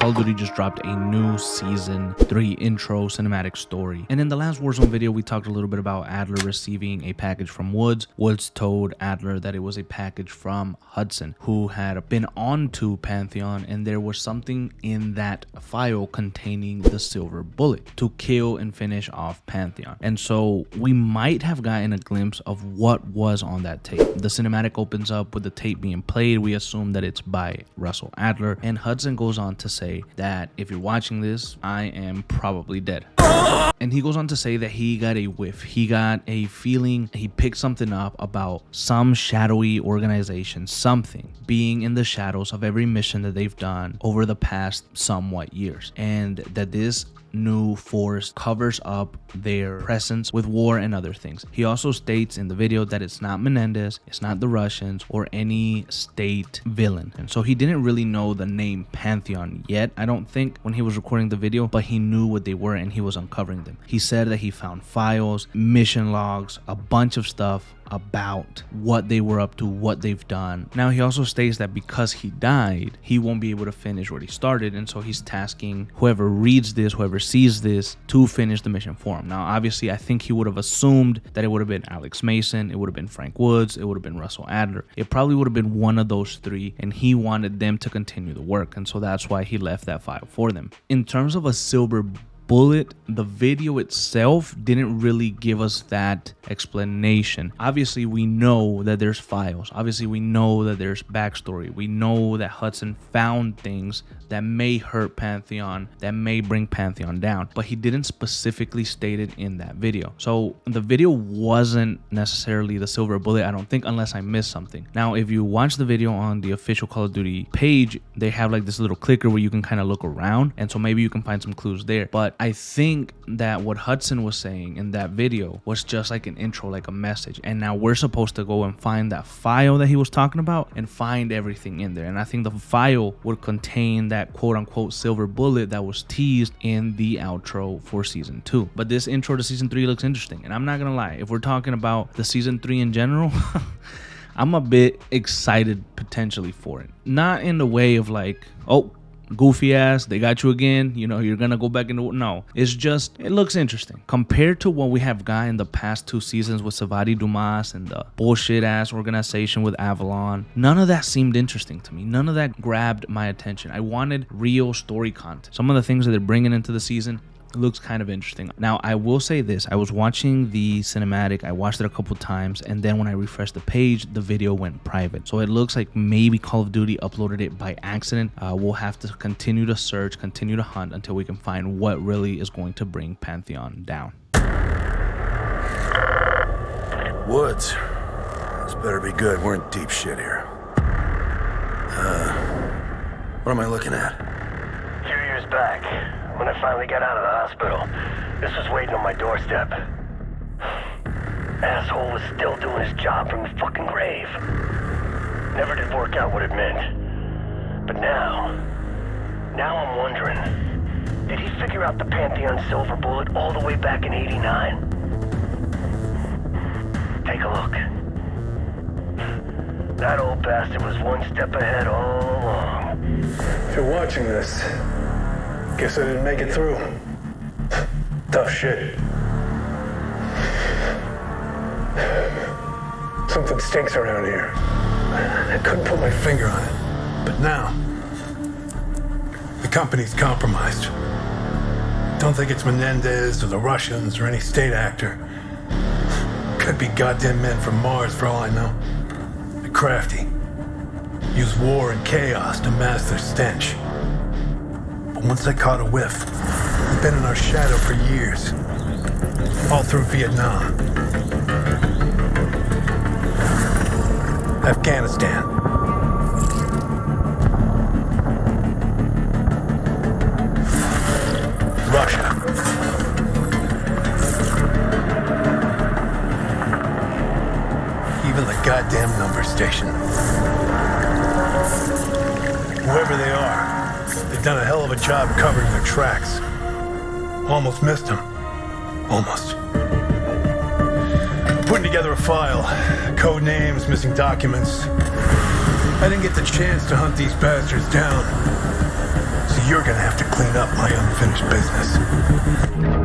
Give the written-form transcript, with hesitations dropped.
Call of Duty just dropped a new Season 3 intro cinematic story. And in the last Warzone video, we talked a little bit about Adler receiving a package from Woods. Woods told Adler that it was a package from HUDSON, who had been on to Pantheon, and there was something in that file containing the silver bullet to kill and finish off Pantheon. And so we might have gotten a glimpse of what was on that tape. The cinematic opens up with the tape being played. We assume that it's by Russell Adler, and HUDSON goes on to say that if you're watching this, I am probably dead. And he goes on to say that he got a whiff. He got a feeling, he picked something up about some shadowy organization, something being in the shadows of every mission that they've done over the past somewhat years, and that this new force covers up their presence with war and other things. He also states in the video that it's not Menendez, it's not the Russians, or any state villain. And so he didn't really know the name Pantheon yet, I don't think, when he was recording the video, but he knew what they were and he was uncovering them. He said that he found files, mission logs, a bunch of stuff about what they were up to, what they've done. Now he also states that because he died, he won't be able to finish what he started, and so he's tasking whoever reads this, whoever sees this, to finish the mission for him. Now obviously I think he would have assumed that it would have been Alex Mason, it would have been Frank Woods, it would have been Russell Adler. It probably would have been one of those three, and he wanted them to continue the work, and so that's why he left that file for them. In terms of a silver bullet, the video itself didn't really give us that explanation. Obviously we know that there's files, obviously we know that there's backstory, we know that HUDSON found things that may hurt Pantheon, that may bring Pantheon down, but he didn't specifically state it in that video. So the video wasn't necessarily the silver bullet, I don't think, unless I missed something. Now if you watch the video on the official Call of Duty page, they have like this little clicker where you can kind of look around, and so maybe you can find some clues there. But I think that what HUDSON was saying in that video was just like an intro, like a message, and now we're supposed to go and find that file that he was talking about and find everything in there. And I think the file would contain that quote-unquote silver bullet that was teased in the outro for Season 2. But this intro to Season 3 looks interesting, and I'm not gonna lie, if we're talking about the Season 3 in general, I'm a bit excited potentially for it. Not in the way of like, oh, goofy ass, they got you again, you know, you're gonna go back into, no, it's just, it looks interesting compared to what we have got in the past 2 seasons with Savati Dumas and the bullshit ass organization with Avalon. None of that seemed interesting to me. None of that grabbed my attention. I wanted real story content. Some of the things that they're bringing into the season, it looks kind of interesting. Now I will say this, I was watching the cinematic, I watched it a couple times, and then when I refreshed the page, the video went private. So it looks like maybe Call of Duty uploaded it by accident. We'll have to continue to search, continue to hunt until we can find what really is going to bring Pantheon down. Woods, this better be good. We're in deep shit here. What am I looking at? A few years back, when I finally got out of the hospital, this was waiting on my doorstep. Asshole was still doing his job from the fucking grave. Never did work out what it meant. But now I'm wondering, did he figure out the Pantheon silver bullet all the way back in '89? Take a look. That old bastard was one step ahead all along. If you're watching this, guess I didn't make it through. Tough shit. Something stinks around here. I couldn't put my finger on it. But now, the company's compromised. Don't think it's Menendez or the Russians or any state actor. Could be goddamn men from Mars for all I know. They're crafty. Use war and chaos to mask their stench. But once I caught a whiff, they've been in our shadow for years. All through Vietnam. Afghanistan. Russia. Even the goddamn number station. Whoever they are, they've done a hell of a job covering their tracks. Almost missed them. Almost. Putting together a file. Code names, missing documents. I didn't get the chance to hunt these bastards down. So you're gonna have to clean up my unfinished business.